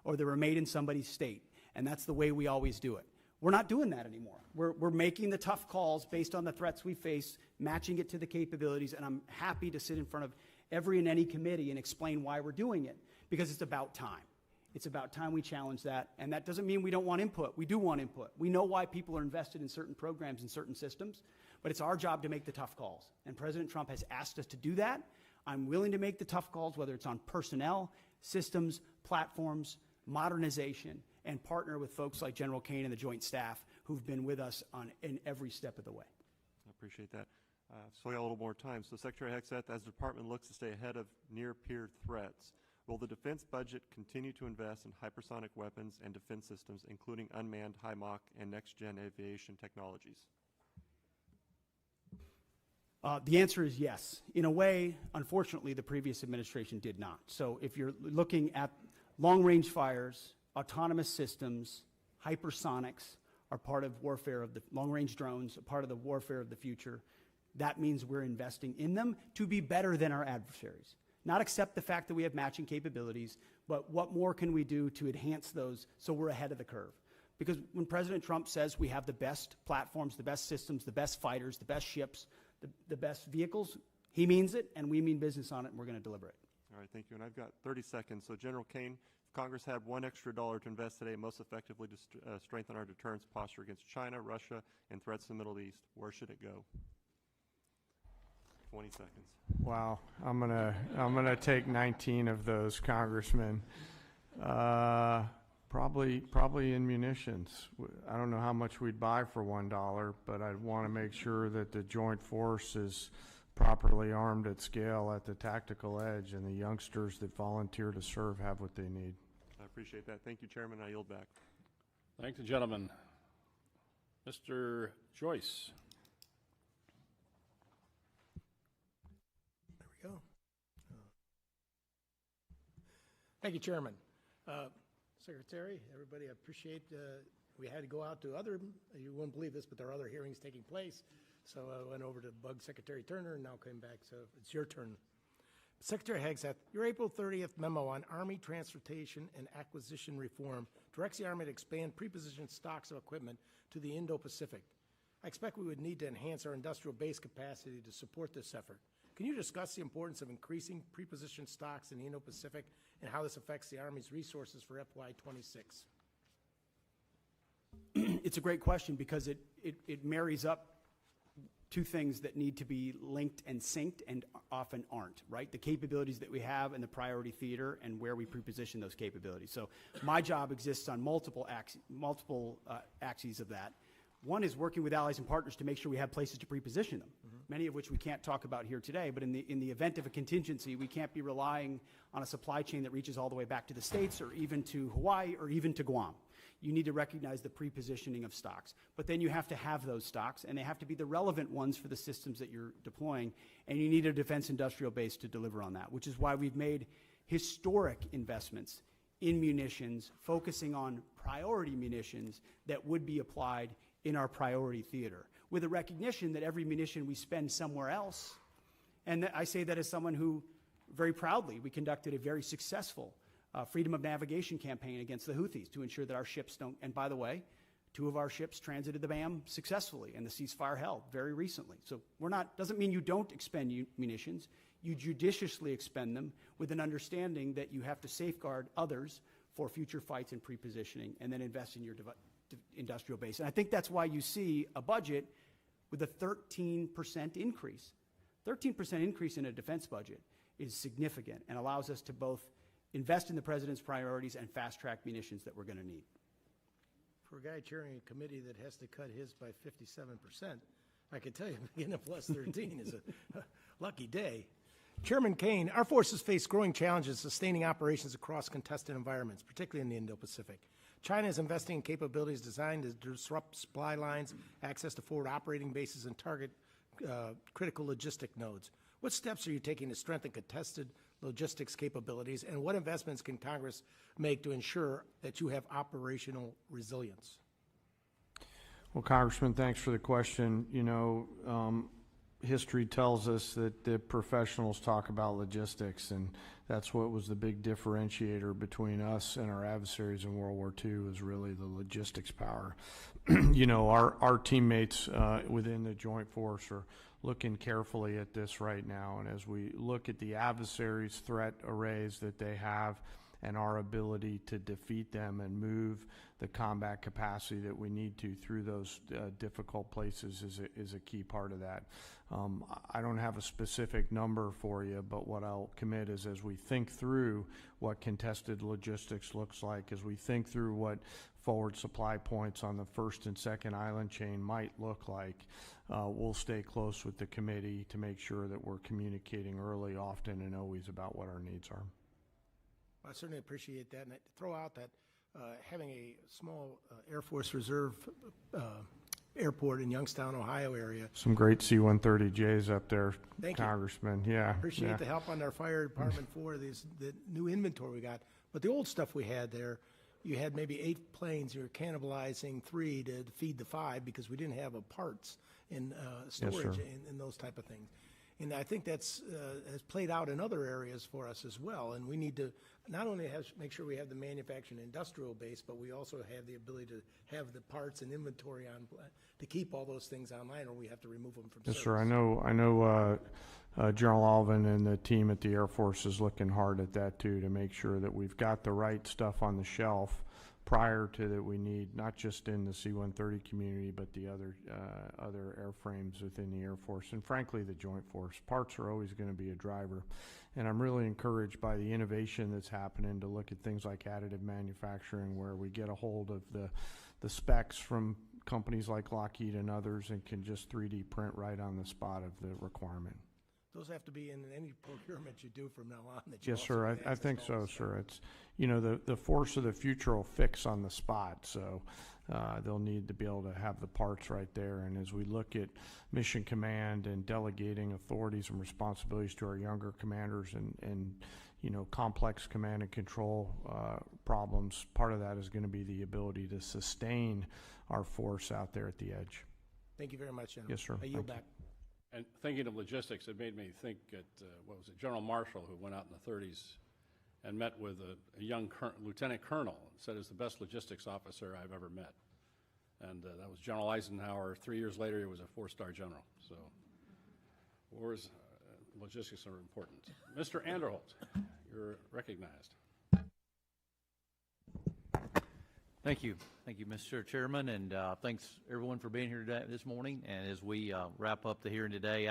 or they were made in somebody's state. And that's the way we always do it. We're not doing that anymore. We're making the tough calls based on the threats we face, matching it to the capabilities, and I'm happy to sit in front of every and any committee and explain why we're doing it, because it's about time. It's about time we challenge that, and that doesn't mean we don't want input. We do want input. We know why people are invested in certain programs and certain systems, but it's our job to make the tough calls, and President Trump has asked us to do that. I'm willing to make the tough calls, whether it's on personnel, systems, platforms, modernization, and partner with folks like General Kane and the Joint Staff who've been with us in every step of the way. I appreciate that. So we got a little more time. So Secretary Hegseth, as the department looks to stay ahead of near-peer threats, will the defense budget continue to invest in hypersonic weapons and defense systems, including unmanned, high-Mach, and next-gen aviation technologies? The answer is yes. In a way, unfortunately, the previous administration did not. So if you're looking at long-range fires, autonomous systems, hypersonics are part of warfare of the long-range drones, a part of the warfare of the future. That means we're investing in them to be better than our adversaries. Not accept the fact that we have matching capabilities, but what more can we do to enhance those so we're ahead of the curve? Because when President Trump says we have the best platforms, the best systems, the best fighters, the best ships, the best vehicles, he means it, and we mean business on it, and we're going to deliver it. All right, thank you. And I've got 30 seconds. So General Kane, if Congress had $1 extra to invest today most effectively to strengthen our deterrence posture against China, Russia, and threats in the Middle East, where should it go? 20 seconds. Wow, I'm gonna take 19 of those, Congressman. Probably in munitions. I don't know how much we'd buy for $1, but I'd want to make sure that the joint force is properly armed at scale at the tactical edge, and the youngsters that volunteer to serve have what they need. I appreciate that. Thank you, Chairman. I yield back. Thank the gentleman. Mr. Joyce. There we go. Thank you, Chairman. Secretary, everybody, I appreciate we had to go out to other, you wouldn't believe this, but there are other hearings taking place. So I went over to bug Secretary Turner and now came back, so it's your turn. Secretary Hegseth, your April 30th memo on Army transportation and acquisition reform directs the Army to expand prepositioned stocks of equipment to the Indo-Pacific. I expect we would need to enhance our industrial base capacity to support this effort. Can you discuss the importance of increasing prepositioned stocks in the Indo-Pacific and how this affects the Army's resources for FY26? It's a great question because it marries up two things that need to be linked and synced and often aren't, right? The capabilities that we have in the priority theater and where we preposition those capabilities. So my job exists on multiple axes of that. One is working with allies and partners to make sure we have places to preposition them, many of which we can't talk about here today, but in the event of a contingency, we can't be relying on a supply chain that reaches all the way back to the States or even to Hawaii or even to Guam. You need to recognize the prepositioning of stocks. But then you have to have those stocks, and they have to be the relevant ones for the systems that you're deploying, and you need a defense industrial base to deliver on that, which is why we've made historic investments in munitions, focusing on priority munitions that would be applied in our priority theater, with a recognition that every munition we spend somewhere else, and I say that as someone who, very proudly, we conducted a very successful freedom of navigation campaign against the Houthis to ensure that our ships don't, and by the way, 2 of our ships transited the BAM successfully and the ceasefire held very recently. So doesn't mean you don't expend munitions, you judiciously expend them with an understanding that you have to safeguard others for future fights and prepositioning and then invest in your industrial base. And I think that's why you see a budget with a 13% increase. 13% increase in a defense budget is significant and allows us to both invest in the president's priorities and fast-track munitions that we're going to need. For a guy chairing a committee that has to cut his by 57%, I can tell you getting a plus 13 is a lucky day. Chairman Kane, our forces face growing challenges sustaining operations across contested environments, particularly in the Indo-Pacific. China is investing in capabilities designed to disrupt supply lines, access to forward operating bases, and target critical logistic nodes. What steps are you taking to strengthen contested logistics capabilities, and what investments can Congress make to ensure that you have operational resilience? Well, Congressman, thanks for the question. You know, history tells us that the professionals talk about logistics, and That's what was the big differentiator between us and our adversaries in World War II, is really the logistics power. You know, our teammates within the Joint Force are looking carefully at this right now, and as we look at the adversaries' threat arrays that they have and our ability to defeat them and move the combat capacity that we need to through those difficult places is a key part of that. I don't have a specific number for you, but what I'll commit is, as we think through what contested logistics looks like, as we think through what forward supply points on the first and second island chain might look like, we'll stay close with the committee to make sure that we're communicating early, often, and always about what our needs are. I certainly appreciate that, and I throw out that having a small Air Force Reserve airport in Youngstown, Ohio area. Some great C-130Js up there, Thank you. Congressman. Yeah. Appreciate the help on our fire department for the new inventory we got. But the old stuff we had there, you had maybe 8 planes. You were cannibalizing 3 to feed the 5 because we didn't have parts and storage and those type of things. And I think that's has played out in other areas for us as well. And we need to not only make sure we have the manufacturing industrial base, but we also have the ability to have the parts and inventory on to keep all those things online, or we have to remove them from service. Yes, sir. I know General Alvin and the team at the Air Force is looking hard at that too, to make sure that we've got the right stuff on the shelf prior to that we need, not just in the C-130 community, but the other airframes within the Air Force, and frankly the Joint Force. Parts are always going to be a driver, and I'm really encouraged by the innovation that's happening to look at things like additive manufacturing, where we get a hold of the specs from companies like Lockheed and others and can just 3D print right on the spot of the requirement. Those have to be in any procurement you do from now on. That you Yes, sir. I think so, sir. It's, you know, the force of the future will fix on the spot, so they'll need to be able to have the parts right there. And as we look at mission command and delegating authorities and responsibilities to our younger commanders and you know, complex command and control problems, part of that is going to be the ability to sustain our force out there at the edge. Thank you very much, General. Yes, sir. I yield back. And thinking of logistics, it made me think at, what was it, General Marshall, who went out in the 30s and met with a young lieutenant colonel, and said is the best logistics officer I've ever met. And that was General Eisenhower. 3 years later, he was a 4-star general. So wars, logistics are important. Mr. Anderholt, you're recognized. Thank you. Thank you, Mr. Chairman, and thanks everyone for being here today, this morning. And as we wrap up the hearing today,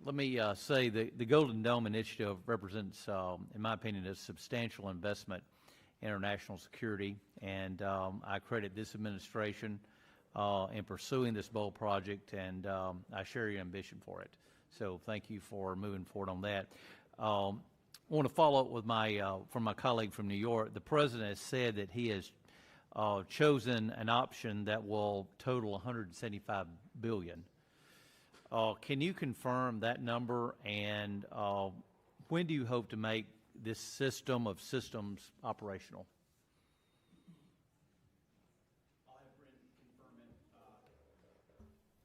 let me say the Golden Dome Initiative represents, in my opinion, a substantial investment in our national security, and I credit this administration in pursuing this bold project, and I share your ambition for it. So thank you for moving forward on that. I want to follow up with from my colleague from New York. The President has said that he has chosen an option that will total $175 billion. Can you confirm that number, and when do you hope to make this system of systems operational?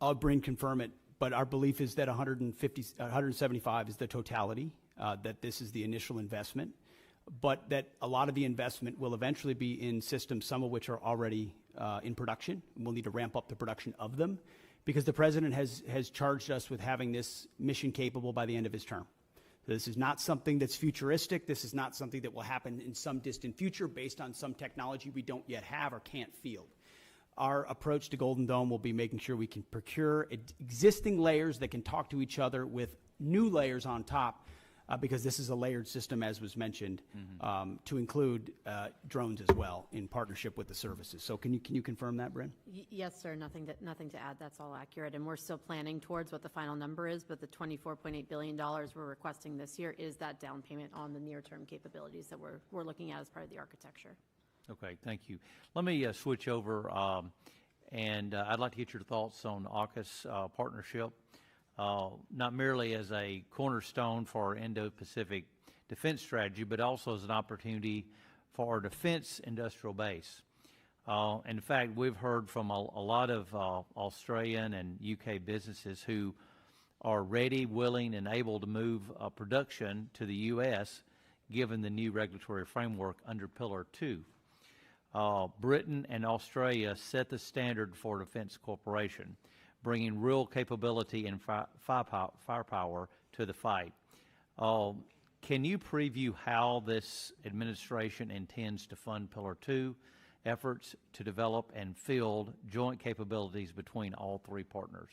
I'll have Bryn confirm it, but our belief is that 175 is the totality, that this is the initial investment, but that a lot of the investment will eventually be in systems, some of which are already in production. We'll need to ramp up the production of them because the President has charged us with having this mission capable by the end of his term. So this is not something that's futuristic. This is not something that will happen in some distant future based on some technology we don't yet have or can't field. Our approach to Golden Dome will be making sure we can procure existing layers that can talk to each other with new layers on top, because this is a layered system, as was mentioned, to include drones as well in partnership with the services. So can you confirm that, Bryn? Yes, sir. Nothing to add. That's all accurate. And we're still planning towards what the final number is, but the $24.8 billion we're requesting this year is that down payment on the near-term capabilities that we're looking at as part of the architecture. Okay, thank you. Let me switch over, and I'd like to get your thoughts on AUKUS partnership. Not merely as a cornerstone for our Indo-Pacific defense strategy, but also as an opportunity for our defense industrial base. In fact, we've heard from a lot of Australian and UK businesses who are ready, willing, and able to move production to the U.S., given the new regulatory framework under Pillar 2. Britain and Australia set the standard for defense cooperation, bringing real capability and firepower to the fight. Can you preview how this administration intends to fund Pillar 2 efforts to develop and field joint capabilities between all three partners?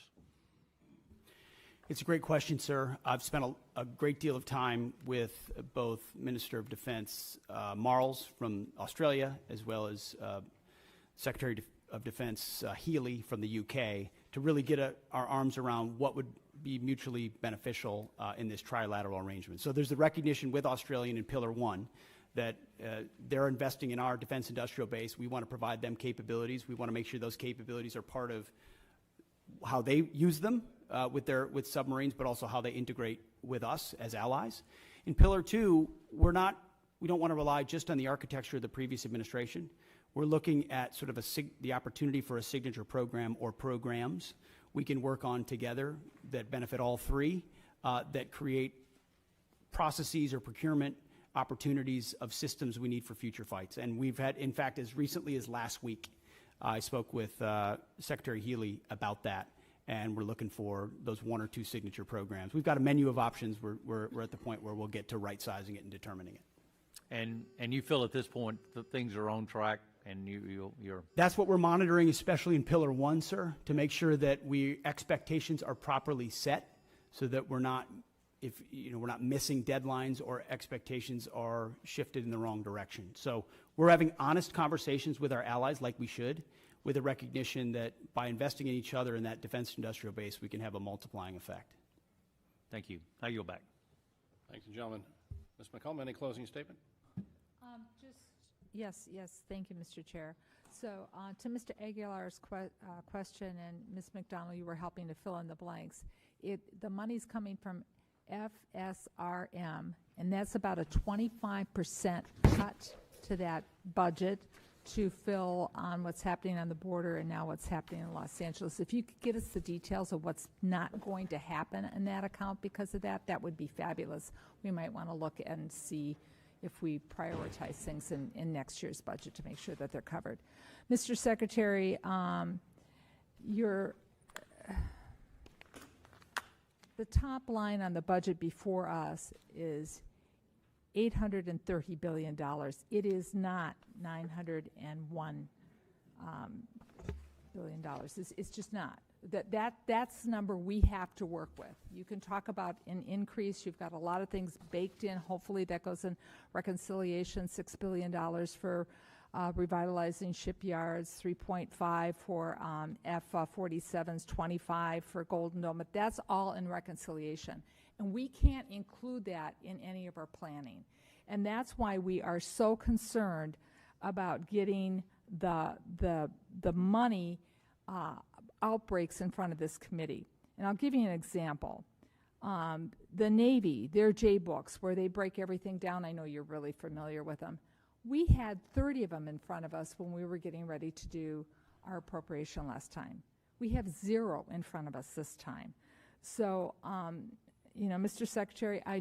It's a great question, sir. I've spent a great deal of time with both Minister of Defense Marles from Australia, as well as Secretary of Defense Healy from the UK, to really get our arms around what would be mutually beneficial in this trilateral arrangement. So there's the recognition with Australia in Pillar 1 that they're investing in our defense industrial base. We want to provide them capabilities. We want to make sure those capabilities are part of how they use them with submarines, but also how they integrate with us as allies. In Pillar 2, we don't want to rely just on the architecture of the previous administration. We're looking at sort of the opportunity for a signature program or programs we can work on together that benefit all three, that create processes or procurement opportunities of systems we need for future fights. And we've had, in fact, as recently as last week, I spoke with Secretary Healy about that, and we're looking for those 1 or 2 signature programs. We've got a menu of options. We're at the point where we'll get to right-sizing it and determining it. And you feel at this point that things are on track, and you're... That's what we're monitoring, especially in Pillar 1, sir, to make sure that expectations are properly set so that we're not missing deadlines or expectations are shifted in the wrong direction. So we're having honest conversations with our allies, like we should, with a recognition that by investing in each other in that defense industrial base, we can have a multiplying effect. Thank you. I yield back. Thank you, gentlemen. Ms. McCollum, any closing statement? Yes, thank you, Mr. Chair. So to Mr. Aguilar's question, and Ms. McDonald, you were helping to fill in the blanks. The money's coming from FSRM, and that's about a 25% cut to that budget to fill on what's happening on the border and now what's happening in Los Angeles. If you could get us the details of what's not going to happen in that account because of that, that would be fabulous. We might want to look and see if we prioritize things in next year's budget to make sure that they're covered. Mr. Secretary, the top line on the budget before us is $830 billion. It is not $901 billion. It's just not. That's the number we have to work with. You can talk about an increase. You've got a lot of things baked in. Hopefully that goes in reconciliation, $6 billion for revitalizing shipyards, 3.5 for F-47s, 25 for Golden Dome. But that's all in reconciliation. And we can't include that in any of our planning. And that's why we are so concerned about getting the money outbreaks in front of this committee. And I'll give you an example. The Navy, their J-books, where they break everything down, I know you're really familiar with them. We had 30 of them in front of us when we were getting ready to do our appropriation last time. We have 0 in front of us this time. So, Mr. Secretary, I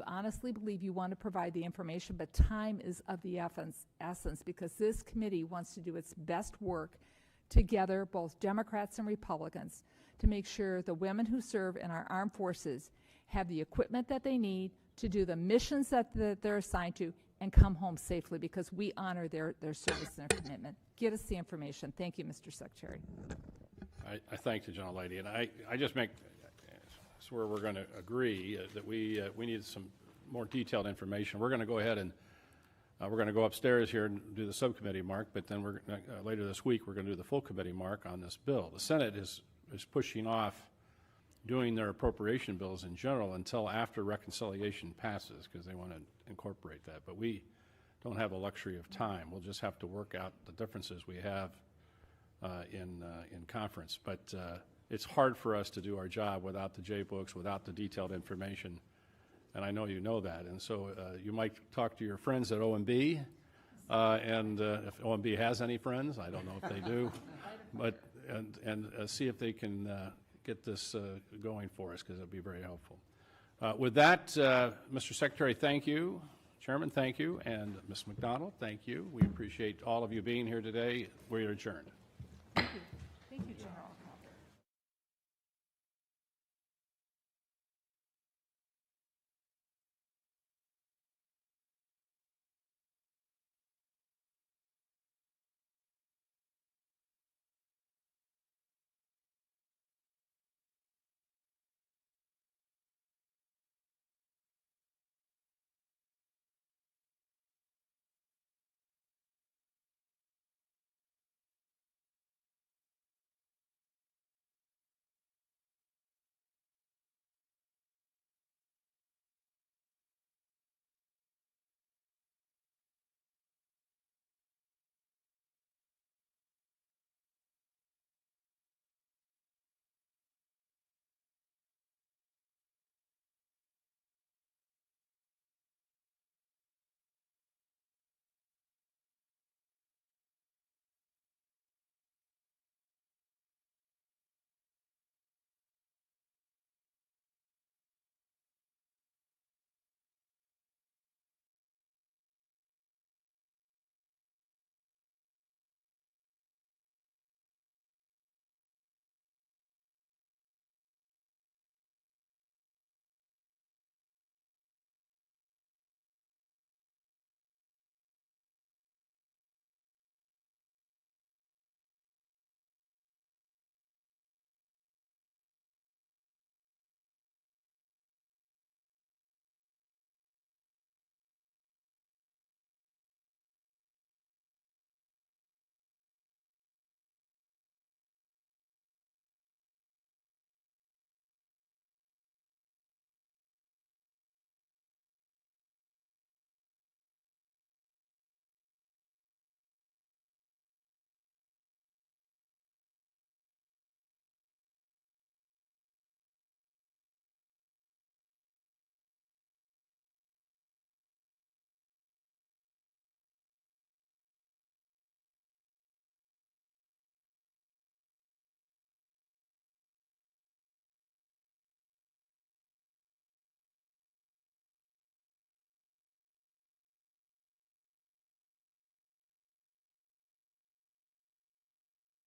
honestly believe you want to provide the information, but time is of the essence because this committee wants to do its best work together, both Democrats and Republicans, to make sure the women who serve in our armed forces have the equipment that they need to do the missions that they're assigned to and come home safely because we honor their service and their commitment. Get us the information. Thank you, Mr. Secretary. I thank the gentlelady, and I just make where we're going to agree that we need some more detailed information. We're going to go ahead and we're going to go upstairs here and do the subcommittee mark, but then we're later this week we're going to do the full committee mark on this bill. The Senate is pushing off doing their appropriation bills in general until after reconciliation passes because they want to incorporate that. But we don't have a luxury of time. We'll just have to work out the differences we have in conference. But it's hard for us to do our job without the J-books, without the detailed information, and I know you know that. And so you might talk to your friends at OMB, and if OMB has any friends, I don't know if they do, but and see if they can get this going for us because it would be very helpful. With that, Mr. Secretary, thank you. Chairman, thank you. And Ms. McDonald, thank you. We appreciate all of you being here today. We are adjourned. Thank you.